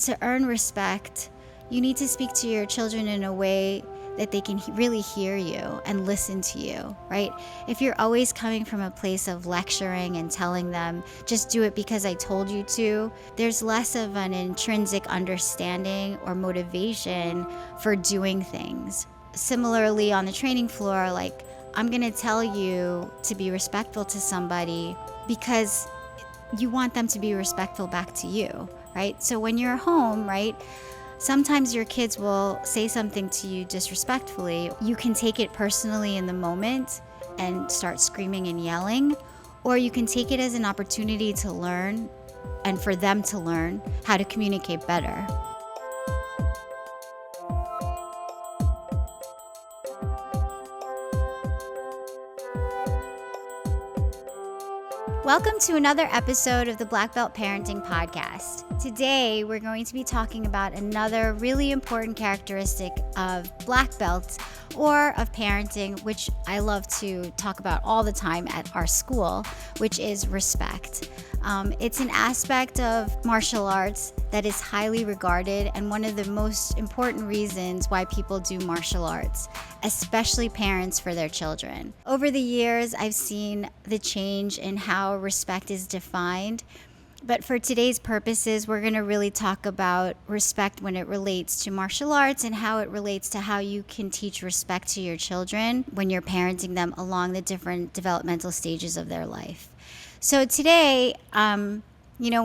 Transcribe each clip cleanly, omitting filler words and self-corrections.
To earn respect, you need to speak to your children in a way that they can really hear you and listen to you, right? If you're always coming from a place of lecturing and telling them, just do it because I told you to, there's less of an intrinsic understanding or motivation for doing things. Similarly, on the training floor, like, I'm gonna tell you to be respectful to somebody because you want them to be respectful back to you, right? So when you're home, right, sometimes your kids will say something to you disrespectfully. You can take it personally in the moment and start screaming and yelling, or you can take it as an opportunity to learn and for them to learn how to communicate better. Welcome to another episode of the Black Belt Parenting Podcast. Today, we're going to be talking about another really important characteristic of Black belts or of parenting, which I love to talk about all the time at our school, which is respect. It's an aspect of martial arts that is highly regarded and one of the most important reasons why people do martial arts, especially parents for their children. Over the years, I've seen the change in how respect is defined. But for today's purposes, we're going to really talk about respect when it relates to martial arts and how it relates to how you can teach respect to your children when you're parenting them along the different developmental stages of their life. So today, when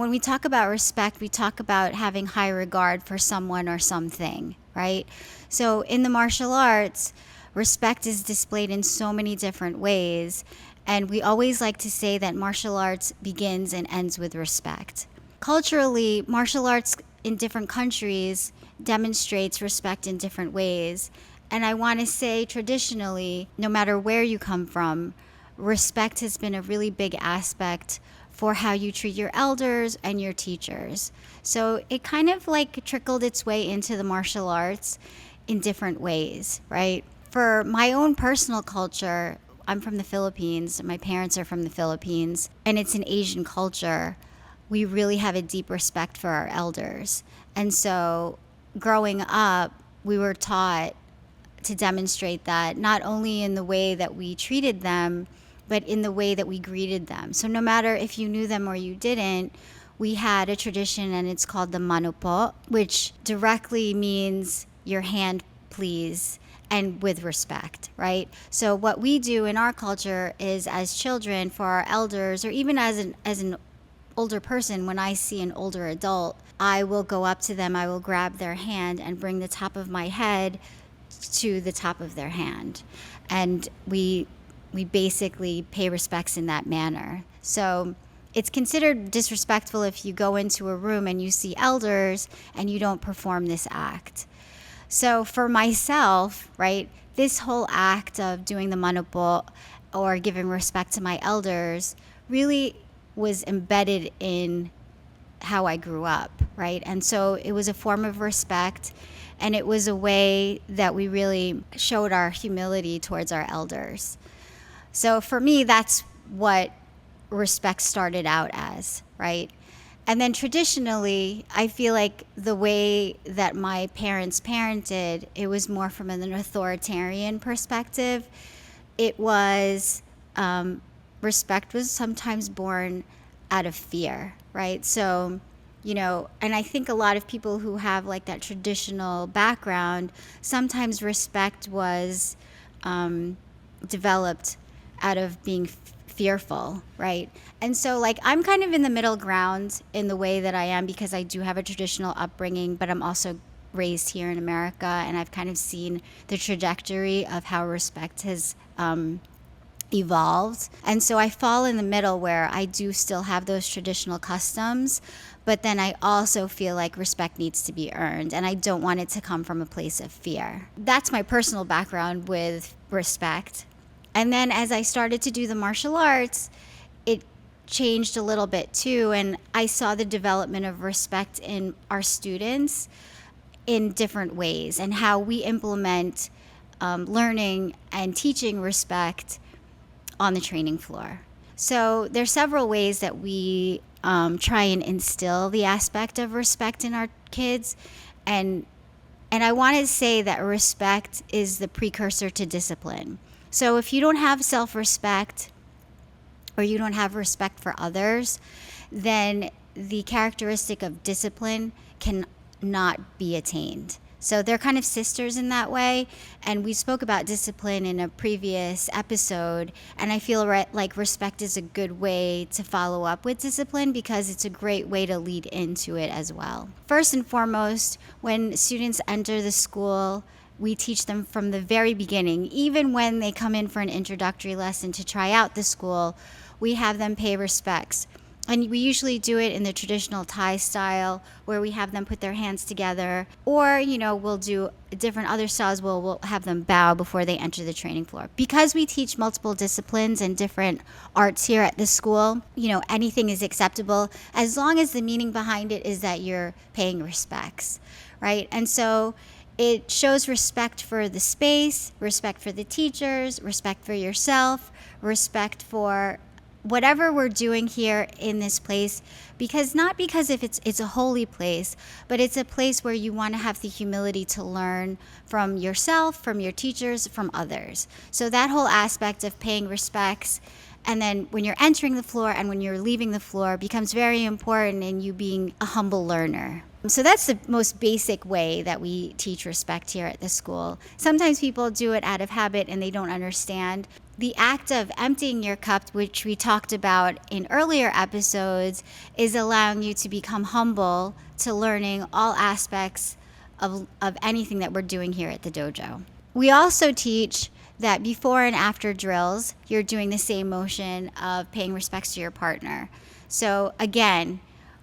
we talk about respect, we talk about having high regard for someone or something, right? So in the martial arts, respect is displayed in so many different ways. And we always like to say that martial arts begins and ends with respect. Culturally, martial arts in different countries demonstrates respect in different ways. And I want to say traditionally, no matter where you come from, respect has been a really big aspect for how you treat your elders and your teachers. So it kind of like trickled its way into the martial arts in different ways, right? For my own personal culture, I'm from the Philippines. My parents are from the Philippines, and it's an Asian culture. We really have a deep respect for our elders. And so growing up, we were taught to demonstrate that not only in the way that we treated them, but in the way that we greeted them. So no matter if you knew them or you didn't, we had a tradition, and it's called the mano po, which directly means your hand, please, and with respect, right? So what we do in our culture is, as children, for our elders, or even as an older person, when I see an older adult, I will go up to them, I will grab their hand and bring the top of my head to the top of their hand. And we basically pay respects in that manner. So it's considered disrespectful if you go into a room and you see elders and you don't perform this act. So for myself, right, this whole act of doing the mano po or giving respect to my elders really was embedded in how I grew up, right? And so it was a form of respect, and it was a way that we really showed our humility towards our elders. So for me, that's what respect started out as, right? And then traditionally, I feel like the way that my parents parented, it was more from an authoritarian perspective. It was, respect was sometimes born out of fear, right? So, and I think a lot of people who have like that traditional background, sometimes respect was developed out of being fearful, right? And so like I'm kind of in the middle ground in the way that I am, because I do have a traditional upbringing, but I'm also raised here in America, and I've kind of seen the trajectory of how respect has evolved. And so I fall in the middle where I do still have those traditional customs, but then I also feel like respect needs to be earned, and I don't want it to come from a place of fear. That's my personal background with respect. And then as I started to do the martial arts, it changed a little bit too. And I saw the development of respect in our students in different ways, and how we implement learning and teaching respect on the training floor. So there's several ways that we try and instill the aspect of respect in our kids. And I want to say that respect is the precursor to discipline. So if you don't have self-respect or you don't have respect for others, then the characteristic of discipline cannot be attained. So they're kind of sisters in that way. And we spoke about discipline in a previous episode. And I feel like respect is a good way to follow up with discipline because it's a great way to lead into it as well. First and foremost, when students enter the school, we teach them from the very beginning, even when they come in for an introductory lesson to try out the school, we have them pay respects. And we usually do it in the traditional Thai style where we have them put their hands together, or, we'll do different other styles where we'll have them bow before they enter the training floor. Because we teach multiple disciplines and different arts here at the school, anything is acceptable as long as the meaning behind it is that you're paying respects, right? And so it shows respect for the space, respect for the teachers, respect for yourself, respect for whatever we're doing here in this place, not because if it's a holy place, but it's a place where you want to have the humility to learn from yourself, from your teachers, from others. So that whole aspect of paying respects, and then when you're entering the floor and when you're leaving the floor becomes very important in you being a humble learner. So that's the most basic way that we teach respect here at the school. Sometimes people do it out of habit and they don't understand. The act of emptying your cup, which we talked about in earlier episodes, is allowing you to become humble to learning all aspects of anything that we're doing here at the dojo. We also teach that before and after drills, you're doing the same motion of paying respects to your partner. So again,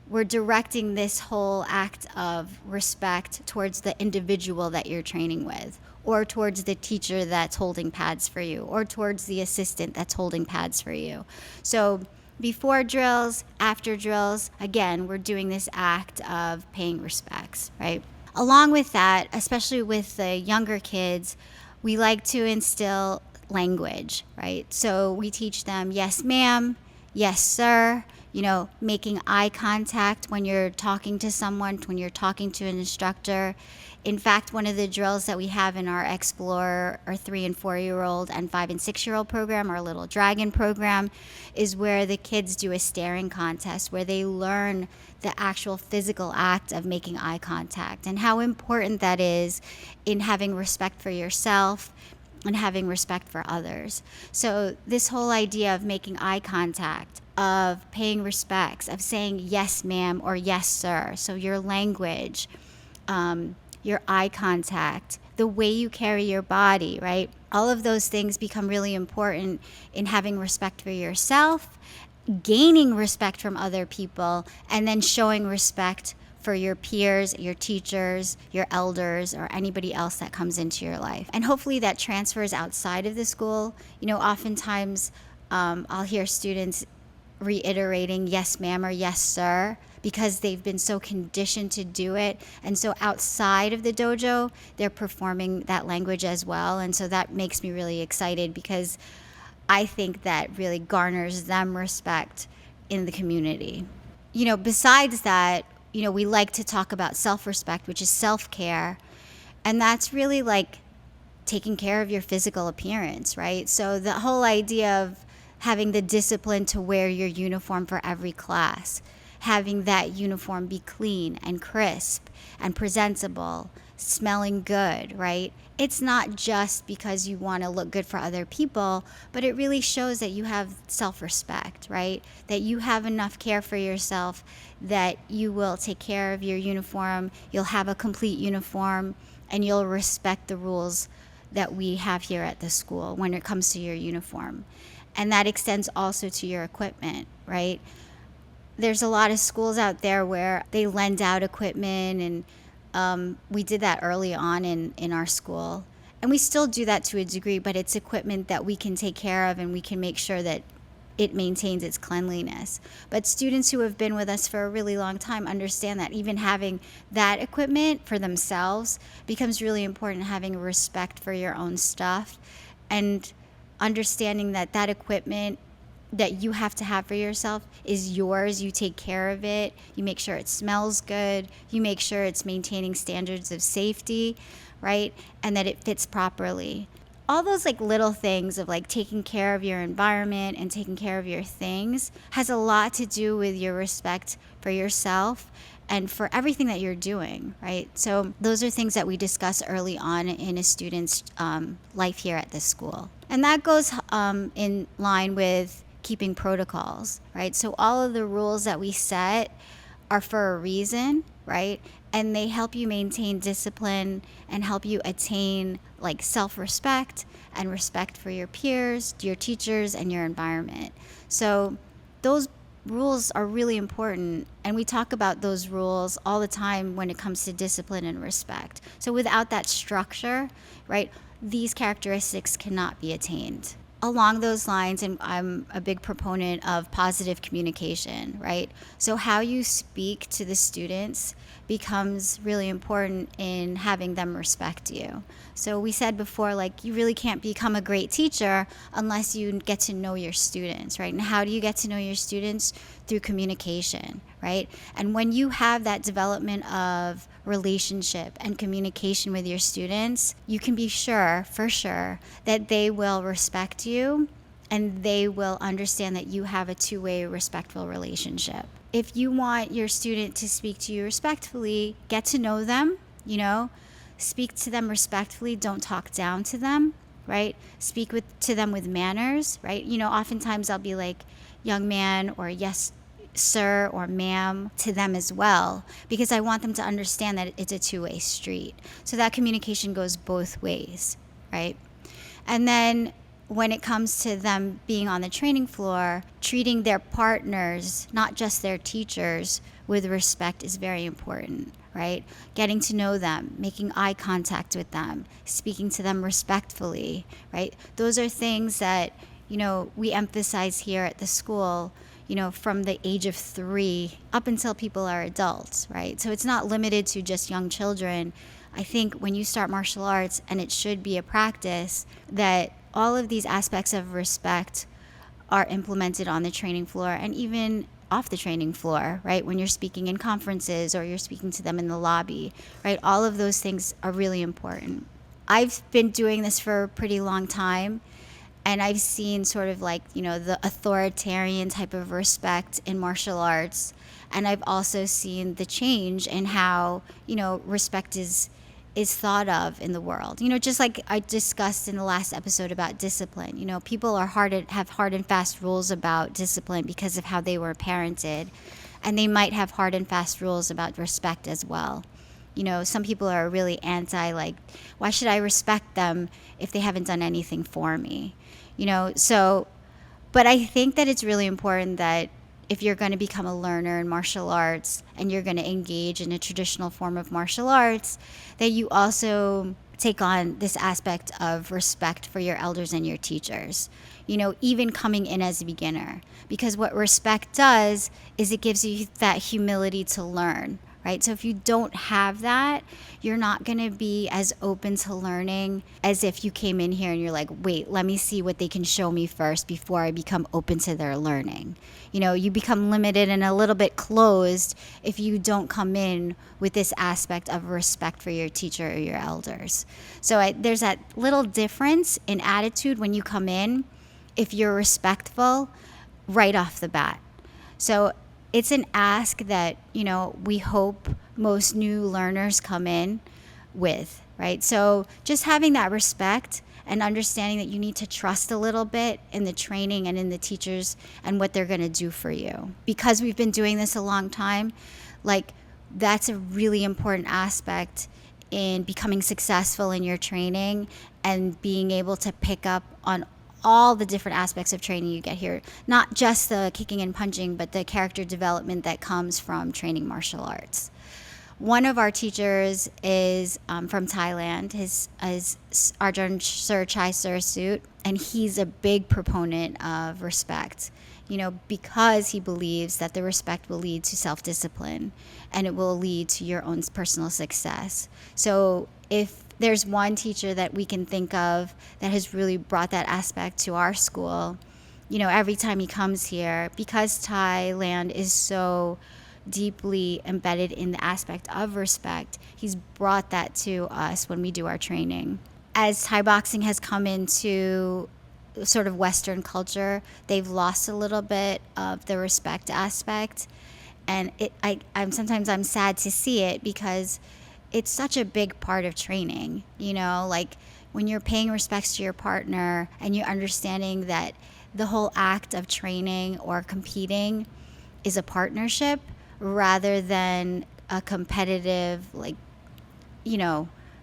we're directing this whole act of respect towards the individual that you're training with, or towards the teacher that's holding pads for you, or towards the assistant that's holding pads for you. So before drills, after drills, again, we're doing this act of paying respects, right? Along with that, especially with the younger kids, we like to instill language, right? So we teach them, yes, ma'am, yes, sir, making eye contact when you're talking to someone, when you're talking to an instructor. In fact, one of the drills that we have in our Explore, our 3 and 4-year-old and 5 and 6-year-old program, our Little Dragon program, is where the kids do a staring contest where they learn the actual physical act of making eye contact and how important that is in having respect for yourself and having respect for others. So this whole idea of making eye contact, of paying respects, of saying yes, ma'am, or yes, sir. So your language, your eye contact, the way you carry your body, right? All of those things become really important in having respect for yourself, gaining respect from other people, and then showing respect for your peers, your teachers, your elders, or anybody else that comes into your life. And hopefully that transfers outside of the school. Oftentimes I'll hear students reiterating yes, ma'am, or yes, sir, because they've been so conditioned to do it. And so outside of the dojo, they're performing that language as well. And so that makes me really excited because I think that really garners them respect in the community. Besides that, we like to talk about self-respect, which is self-care. And that's really like taking care of your physical appearance, right? So the whole idea of having the discipline to wear your uniform for every class, having that uniform be clean and crisp and presentable, smelling good, right? It's not just because you want to look good for other people, but it really shows that you have self-respect, right? That you have enough care for yourself that you will take care of your uniform, you'll have a complete uniform, and you'll respect the rules that we have here at the school when it comes to your uniform. And that extends also to your equipment, right? There's a lot of schools out there where they lend out equipment, and we did that early on in our school. And we still do that to a degree, but it's equipment that we can take care of and we can make sure that it maintains its cleanliness. But students who have been with us for a really long time understand that even having that equipment for themselves becomes really important, having respect for your own stuff and understanding that that equipment that you have to have for yourself is yours. You take care of it. You make sure it smells good. You make sure it's maintaining standards of safety, right? And that it fits properly. All those like little things of like taking care of your environment and taking care of your things has a lot to do with your respect for yourself and for everything that you're doing, right? So those are things that we discuss early on in a student's life here at the school. And that goes in line with keeping protocols, right? So all of the rules that we set are for a reason, right? And they help you maintain discipline and help you attain like self-respect and respect for your peers, your teachers, and your environment. So those rules are really important, and we talk about those rules all the time when it comes to discipline and respect. So without that structure, right, these characteristics cannot be attained. Along those lines, and I'm a big proponent of positive communication, right? So how you speak to the students becomes really important in having them respect you. So we said before, like, you really can't become a great teacher unless you get to know your students, right? And how do you get to know your students? Through communication, right? And when you have that development of relationship and communication with your students, you can be sure, for sure, that they will respect you and they will understand that you have a two-way respectful relationship. If you want your student to speak to you respectfully, get to know them, speak to them respectfully, don't talk down to them, right? Speak to them with manners, right? Oftentimes I'll be like, young man, or yes, sir, or ma'am to them as well, because I want them to understand that it's a two-way street. So that communication goes both ways, right? And then when it comes to them being on the training floor, treating their partners, not just their teachers, with respect is very important, right? Getting to know them, making eye contact with them, speaking to them respectfully, right? Those are things that, we emphasize here at the school, from the age of 3 up until people are adults, right? So it's not limited to just young children. I think when you start martial arts, and it should be a practice, that all of these aspects of respect are implemented on the training floor and even off the training floor, right? When you're speaking in conferences or you're speaking to them in the lobby, right? All of those things are really important. I've been doing this for a pretty long time, and I've seen sort of like, the authoritarian type of respect in martial arts. And I've also seen the change in how, respect is thought of in the world. Just like I discussed in the last episode about discipline. People have hard and fast rules about discipline because of how they were parented. And they might have hard and fast rules about respect as well. Some people are really anti, like, why should I respect them if they haven't done anything for me? But I think that it's really important that if you're going to become a learner in martial arts and you're going to engage in a traditional form of martial arts, that you also take on this aspect of respect for your elders and your teachers, even coming in as a beginner. Because what respect does is it gives you that humility to learn, right? So if you don't have that, you're not going to be as open to learning as if you came in here and you're like, wait, let me see what they can show me first before I become open to their learning. You become limited and a little bit closed if you don't come in with this aspect of respect for your teacher or your elders. So there's that little difference in attitude when you come in if you're respectful right off the bat. So it's an ask that, we hope most new learners come in with, right? So just having that respect and understanding that you need to trust a little bit in the training and in the teachers and what they're going to do for you. Because we've been doing this a long time, like, that's a really important aspect in becoming successful in your training and being able to pick up on all the different aspects of training you get here. Not just the kicking and punching, but the character development that comes from training martial arts. One of our teachers is from Thailand. His Arjun Sir Chai Suit, and he's a big proponent of respect, because he believes that the respect will lead to self-discipline and it will lead to your own personal success. So if there's one teacher that we can think of that has really brought that aspect to our school, every time he comes here, because Thailand is so deeply embedded in the aspect of respect, he's brought that to us when we do our training. As Thai boxing has come into sort of Western culture, they've lost a little bit of the respect aspect. And I'm sad to see it, because it's such a big part of training, like when you're paying respects to your partner and you're understanding that the whole act of training or competing is a partnership rather than a competitive,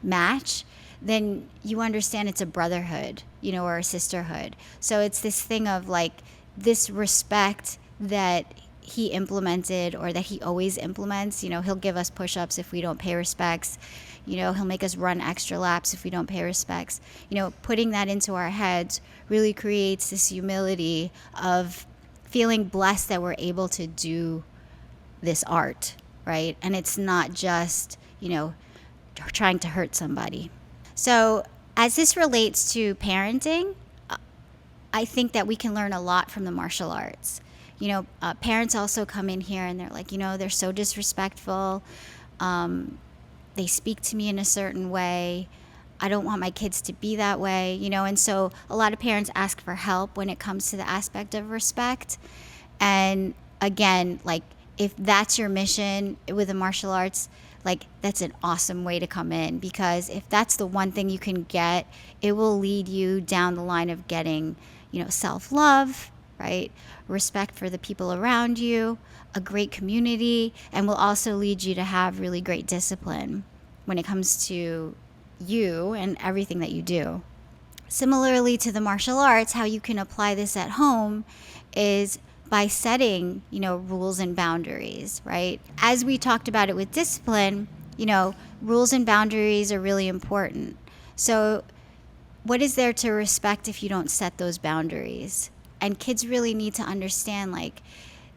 match, then you understand it's a brotherhood, or a sisterhood. So it's this thing of like this respect that he implemented, or that he always implements. He'll give us push-ups if we don't pay respects. He'll make us run extra laps if we don't pay respects. Putting that into our heads really creates this humility of feeling blessed that we're able to do this art, right? And it's not just, trying to hurt somebody. So as this relates to parenting, I think that we can learn a lot from the martial arts. Parents also come in here and they're like, they're so disrespectful. They speak to me in a certain way. I don't want my kids to be that way, and so a lot of parents ask for help when it comes to the aspect of respect. And again, like, if that's your mission with the martial arts, like, that's an awesome way to come in, because if that's the one thing you can get, it will lead you down the line of getting, self-love, right? Respect for the people around you, a great community, and will also lead you to have really great discipline when it comes to you and everything that you do. Similarly to the martial arts, how you can apply this at home is by setting, rules and boundaries, right? As we talked about it with discipline, rules and boundaries are really important. So what is there to respect if you don't set those boundaries? And kids really need to understand, like,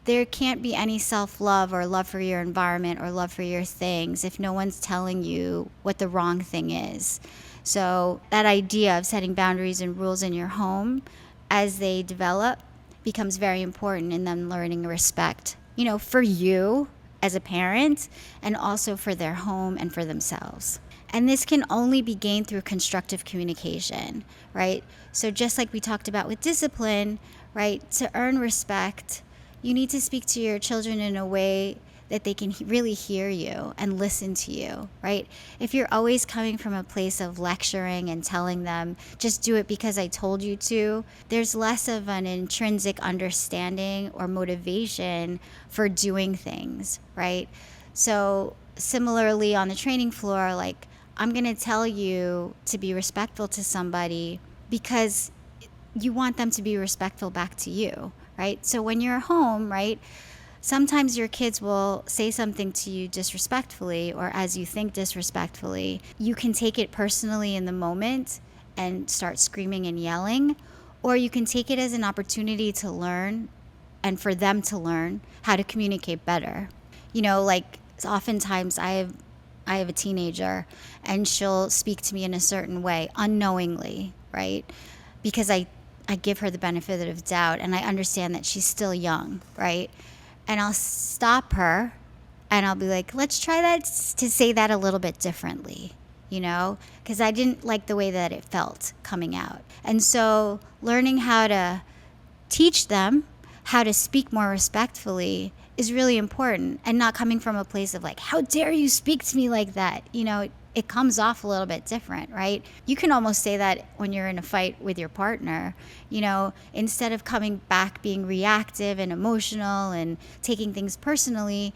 there can't be any self-love or love for your environment or love for your things if no one's telling you what the wrong thing is. So that idea of setting boundaries and rules in your home as they develop becomes very important in them learning respect, for you as a parent, and also for their home and for themselves. And this can only be gained through constructive communication, right? So just like we talked about with discipline, right, to earn respect, you need to speak to your children in a way that they can really hear you and listen to you, right? If you're always coming from a place of lecturing and telling them, just do it because I told you to, there's less of an intrinsic understanding or motivation for doing things, right? So similarly on the training floor, like, I'm going to tell you to be respectful to somebody because you want them to be respectful back to you, right? So when you're home, right, sometimes your kids will say something to you disrespectfully, or as you think disrespectfully. You can take it personally in the moment and start screaming and yelling, or you can take it as an opportunity to learn and for them to learn how to communicate better. Like, oftentimes I have a teenager and she'll speak to me in a certain way unknowingly, right? Because I give her the benefit of the doubt and I understand that she's still young, right? And I'll stop her and I'll be like, let's try that to say that a little bit differently, because I didn't like the way that it felt coming out. And so learning how to teach them how to speak more respectfully is really important, and not coming from a place of like, how dare you speak to me like that? It comes off a little bit different, right? You can almost say that when you're in a fight with your partner, instead of coming back being reactive and emotional and taking things personally,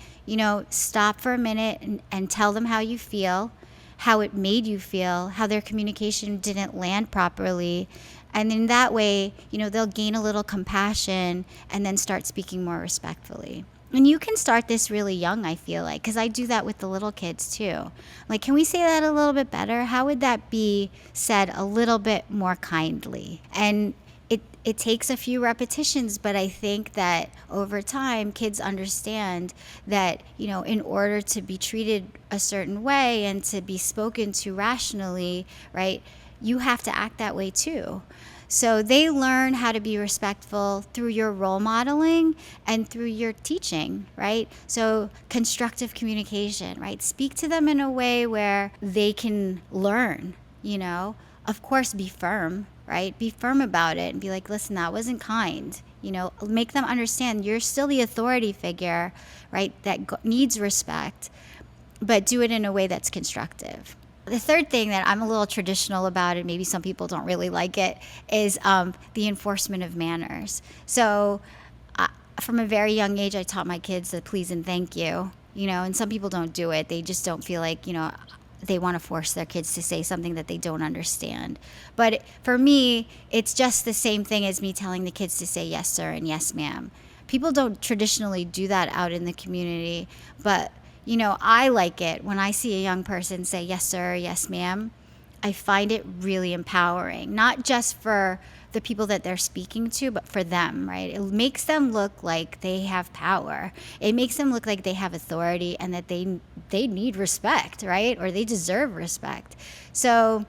stop for a minute and tell them how you feel, how it made you feel, how their communication didn't land properly. And in that way, they'll gain a little compassion and then start speaking more respectfully. And you can start this really young, I feel like, because I do that with the little kids too. Like, can we say that a little bit better? How would that be said a little bit more kindly? And it takes a few repetitions, but I think that over time, kids understand that, in order to be treated a certain way and to be spoken to rationally, right, you have to act that way too. So they learn how to be respectful through your role modeling and through your teaching, right? So constructive communication, right? Speak to them in a way where they can learn, you know? Of course, be firm, right? Be firm about it and be like, listen, that wasn't kind. You know, make them understand you're still the authority figure, right? That needs respect, but do it in a way that's constructive. The third thing that I'm a little traditional about, and maybe some people don't really like it, is the enforcement of manners. So from a very young age, I taught my kids the please and thank you, you know, and some people don't do it. They just don't feel like, you know, they want to force their kids to say something that they don't understand. But for me, it's just the same thing as me telling the kids to say yes, sir, and yes, ma'am. People don't traditionally do that out in the community, but you know, I like it when I see a young person say yes, sir, yes, ma'am. I find it really empowering, not just for the people that they're speaking to, but for them, right? It makes them look like they have power. It makes them look like they have authority and that they need respect, right? Or they deserve respect. So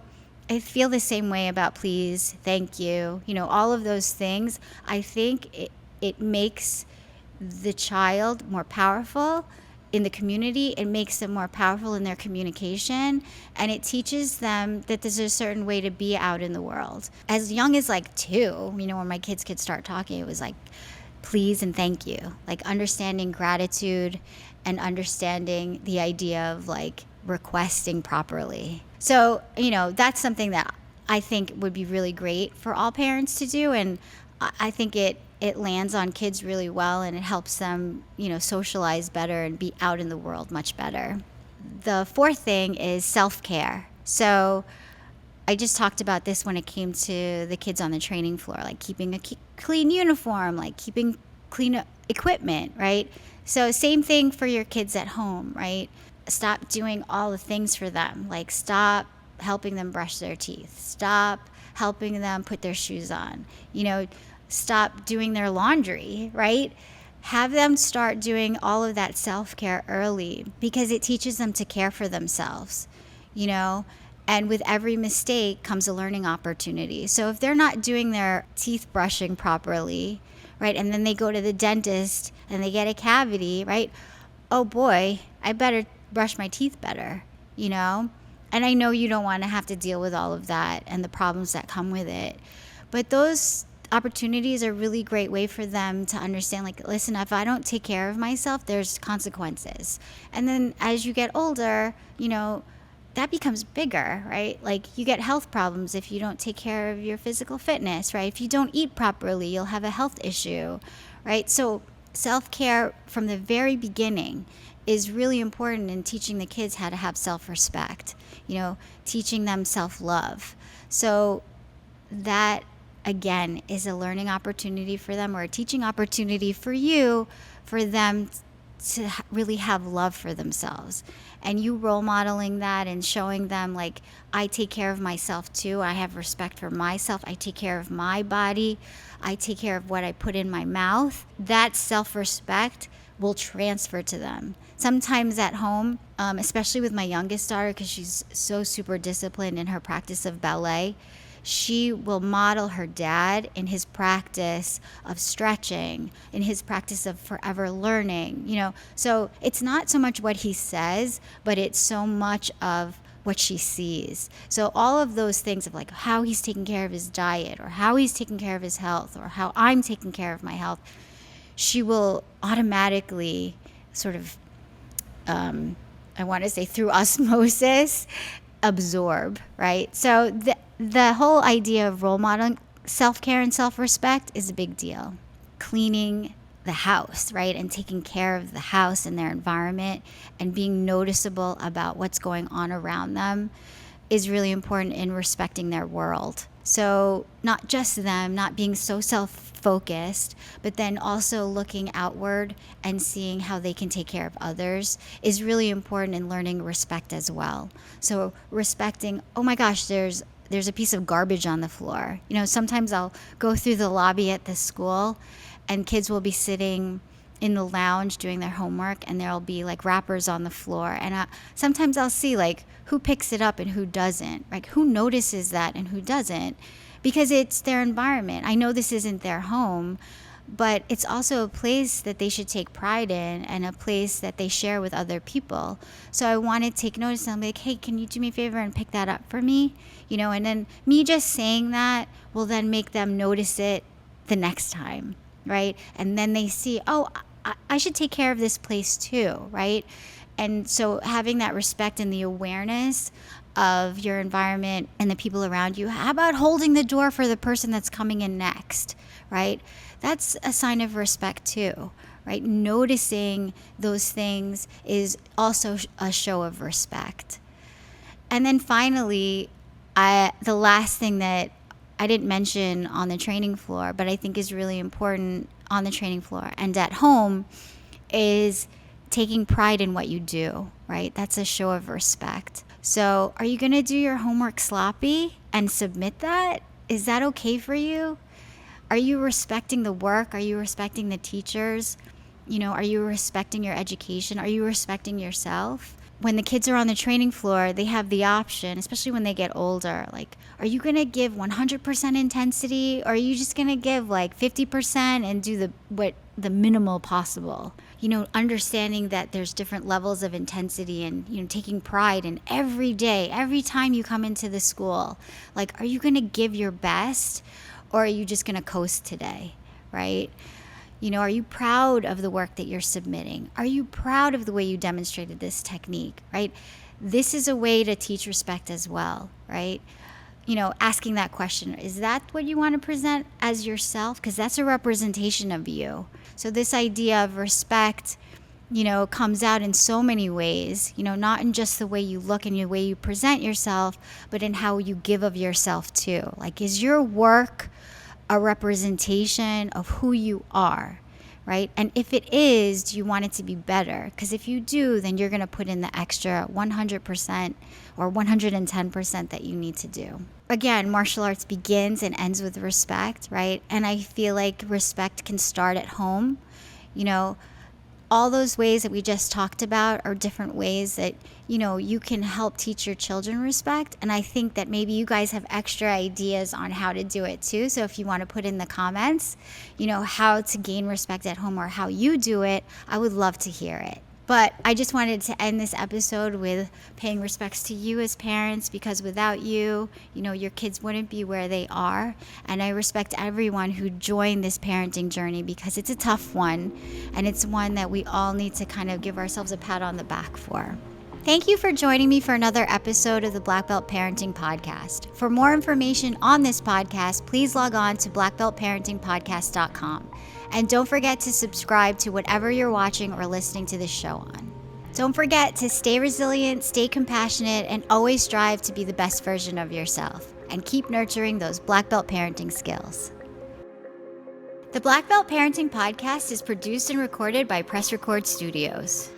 I feel the same way about please, thank you, you know, all of those things. I think it makes the child more powerful in the community. It makes them more powerful in their communication, and it teaches them that there's a certain way to be out in the world. As young as like 2, you know, when my kids could start talking, it was like please and thank you, like understanding gratitude and understanding the idea of like requesting properly. So, you know, that's something that I think would be really great for all parents to do, and I think it lands on kids really well, and it helps them, you know, socialize better and be out in the world much better. The fourth thing is self-care. So I just talked about this when it came to the kids on the training floor, like keeping a clean uniform, like keeping clean equipment, right? So same thing for your kids at home, right? Stop doing all the things for them. Like stop helping them brush their teeth. Stop helping them put their shoes on. You know, stop doing their laundry, right? Have them start doing all of that self-care early, because it teaches them to care for themselves, you know? And with every mistake comes a learning opportunity. So if they're not doing their teeth brushing properly, right, and then they go to the dentist and they get a cavity, right? Oh boy, I better brush my teeth better, you know? And I know you don't want to have to deal with all of that and the problems that come with it. But those opportunities are a really great way for them to understand, like, listen, if I don't take care of myself, there's consequences. And then as you get older, you know, that becomes bigger, right? Like you get health problems if you don't take care of your physical fitness, right? If you don't eat properly, you'll have a health issue, right? So self-care from the very beginning is really important in teaching the kids how to have self-respect, you know, teaching them self-love. So that, again, is a learning opportunity for them, or a teaching opportunity for you, for them to really have love for themselves. And you role modeling that and showing them, like, I take care of myself too. I have respect for myself. I take care of my body. I take care of what I put in my mouth. That self-respect will transfer to them. Sometimes at home, especially with my youngest daughter, because she's so super disciplined in her practice of ballet, she will model her dad in his practice of stretching, in his practice of forever learning, you know. So it's not so much what he says, but it's so much of what she sees. So all of those things of like how he's taking care of his diet, or how he's taking care of his health, or how I'm taking care of my health, she will automatically sort of, I want to say through osmosis, absorb, right? So the whole idea of role modeling self-care and self-respect is a big deal. Cleaning the house, right? And taking care of the house and their environment and being noticeable about what's going on around them is really important in respecting their world. So not just them, not being so self-focused, but then also looking outward and seeing how they can take care of others is really important in learning respect as well. So respecting, oh my gosh, there's a piece of garbage on the floor. You know, sometimes I'll go through the lobby at the school and kids will be sitting in the lounge doing their homework, and there'll be like wrappers on the floor. And sometimes I'll see like who picks it up and who doesn't, like who notices that and who doesn't. because it's their environment. I know this isn't their home, but it's also a place that they should take pride in and a place that they share with other people. So I want to take notice and I'm like, hey, can you do me a favor and pick that up for me? And then me just saying that will then make them notice it the next time, right? And then they see, oh, I should take care of this place too, right? And so having that respect and the awareness of your environment and the people around you. How about holding the door for the person that's coming in next, right? That's a sign of respect too, right? Noticing those things is also a show of respect. And then finally, the last thing that I didn't mention on the training floor, but I think is really important on the training floor and at home is taking pride in what you do, right? That's a show of respect. So are you going to do your homework sloppy and submit that? Is that okay for you? Are you respecting the work? Are you respecting the teachers? Are you respecting your education? Are you respecting yourself? When the kids are on the training floor, they have the option, especially when they get older, like, are you going to give 100% intensity or are you just going to give like 50% and do the minimal possible? Understanding that there's different levels of intensity and, taking pride in every day, every time you come into the school. Like, are you going to give your best or are you just going to coast today, right? Are you proud of the work that you're submitting? Are you proud of the way you demonstrated this technique, right? This is a way to teach respect as well, right? Asking that question, is that what you want to present as yourself? Because that's a representation of you. So this idea of respect, comes out in so many ways, not in just the way you look and the way you present yourself, but in how you give of yourself too. Like, is your work a representation of who you are, right? And if it is, do you want it to be better? Because if you do, then you're going to put in the extra 100% or 110% that you need to do. Again, martial arts begins and ends with respect, right? And I feel like respect can start at home. All those ways that we just talked about are different ways that, you can help teach your children respect. And I think that maybe you guys have extra ideas on how to do it too. So if you want to put in the comments, how to gain respect at home or how you do it, I would love to hear it. But I just wanted to end this episode with paying respects to you as parents, because without you, your kids wouldn't be where they are. And I respect everyone who joined this parenting journey because it's a tough one. And it's one that we all need to kind of give ourselves a pat on the back for. Thank you for joining me for another episode of the Black Belt Parenting Podcast. For more information on this podcast, please log on to blackbeltparentingpodcast.com. And don't forget to subscribe to whatever you're watching or listening to this show on. Don't forget to stay resilient, stay compassionate, and always strive to be the best version of yourself. And keep nurturing those Black Belt parenting skills. The Black Belt Parenting Podcast is produced and recorded by Press Record Studios.